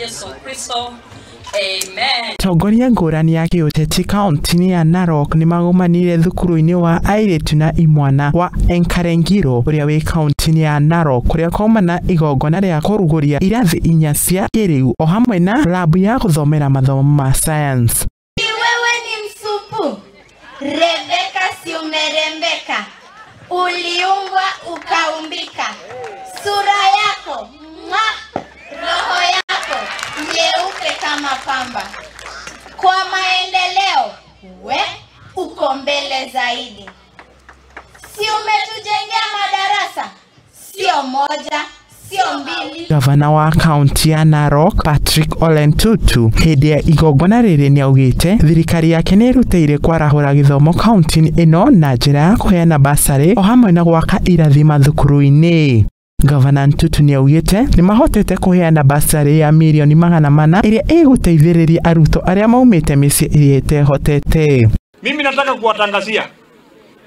Yesu Kristo. Amen. Tongoria ngũrani ya gĩũteti kaunti-ini ya Narok nĩ magomanire thukuru-inĩ wa airĩtu na imwana wa Enkarengiro ũrĩa wĩ kaunti-ini ya Narok kũrĩa kwaumana igongona rĩa kũrugũria irathi 4 cia kĩrĩu o hamwe na labu ya gũthomera mathomo ma science. Wewe ni msupu, Rebeka si umerembeka, uliumbwa ukaumbika, sura yako roho yako nyeupe kama pamba. Kwa maendeleo we uko mbele zaidi. Si umetujengea madarasa, sio moja, sio mbili. Gavana wa kaunti ya Narok Patrick Ole Ntutu hĩndĩ ya igongona rĩrĩ Niaugite thirikari yake Niirutiire Kwarahura gĩthomo kaunti-ini ĩno na njĩra ya kũheana Mbacari o hamwe na gwaka irathi mathukuru-ini. Gavana Ntutu Niaugite Nimahotete kuheana Mbacari ya Mirioni 400 iria iguteithiriria Arutwo aria Maumite Micii iria Itehotete. Mimi nataka kuwatangazia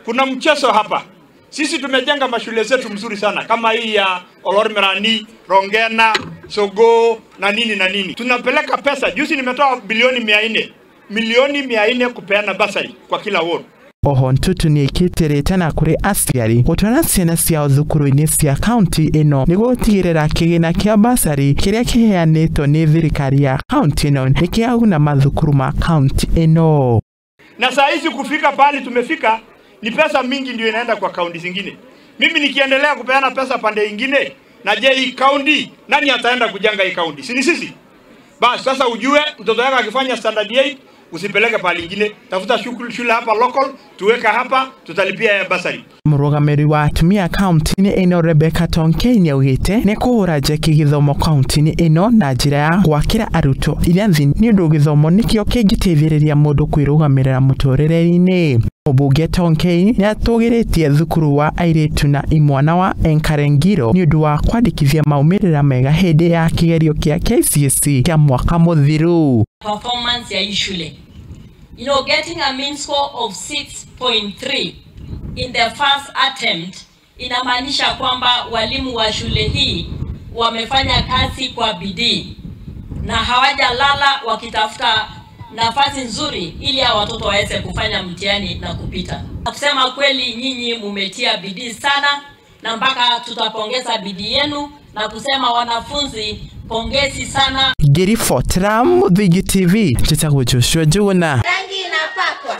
kuna mchezo hapa. Sisi tumejenga mashule zetu mzuri sana kama hii ya Olormerani, Rongena, Sogo na nini. Tunapeleka pesa. Juzi nimetoa bilioni 400. Milioni 400 kupeana Mbacari kwa kila ward. Oho Ntutu nĩikĩtĩrĩte na kũrĩ aciari gũtwara ciana ciao thukuru-inĩ cia kaunti ĩno nĩguo gũtigĩrĩra kĩgĩna kĩa Mbacari kĩrĩa kĩheanĩtwo nĩ thirikari ya kaunti ĩno nĩkĩaguna mathukuru ma kaunti ĩno. Na saa hizi kufika pale tumefika ni pesa mingi ndio inaenda kwa kaunti zingine. Mimi nikiendelea kupeana pesa pande nyingine na je hii kaunti nani ataenda kujenga hii kaunti? Si ni sisi? Basi sasa ujue mtoto wako akifanya standard 8 usipeleke pale nyingine, tafuta shule hapa local, tuweka hapa, tutalipia ya Mbacari. Mũrũgamĩrĩri wa atumia kaunti-ini ĩno Rebeka Niaugite nĩ kũhũra njeki gĩthomo kaunti-ini ĩno na njĩra ya gwakĩra arutwo irathi nĩ ũndũ gĩthomo nĩkĩo kĩngĩteithĩrĩria mũndũ kwĩrũgamĩrĩra mũtũrĩre-inĩ. Mũmbunge Tonkei nĩ atũgĩrĩtie thukuru wa airĩtu na imwana wa Enkarengiro nĩ ũndũ wa kwandĩkithia maumĩrĩra mega hĩndĩ ya kĩgerio kĩa KCSE kĩa mwaka mũthiru. Performance ya shule. Getting a mean score of 6.3 in the first attempt inamaanisha kwamba walimu wa shule hii wamefanya kazi kwa bidii na hawajalala wakitafuta nafasi nzuri ili ya watoto waweze kufanya mtihani na kupita. Kusema kweli nyinyi mumetia bidii sana na mpaka tutapongeza bidii yenu na kusema wanafunzi pongezi sana. Ngiribotera Muthingi TV, njĩtagwo Njuguna. Rangi inapakwa.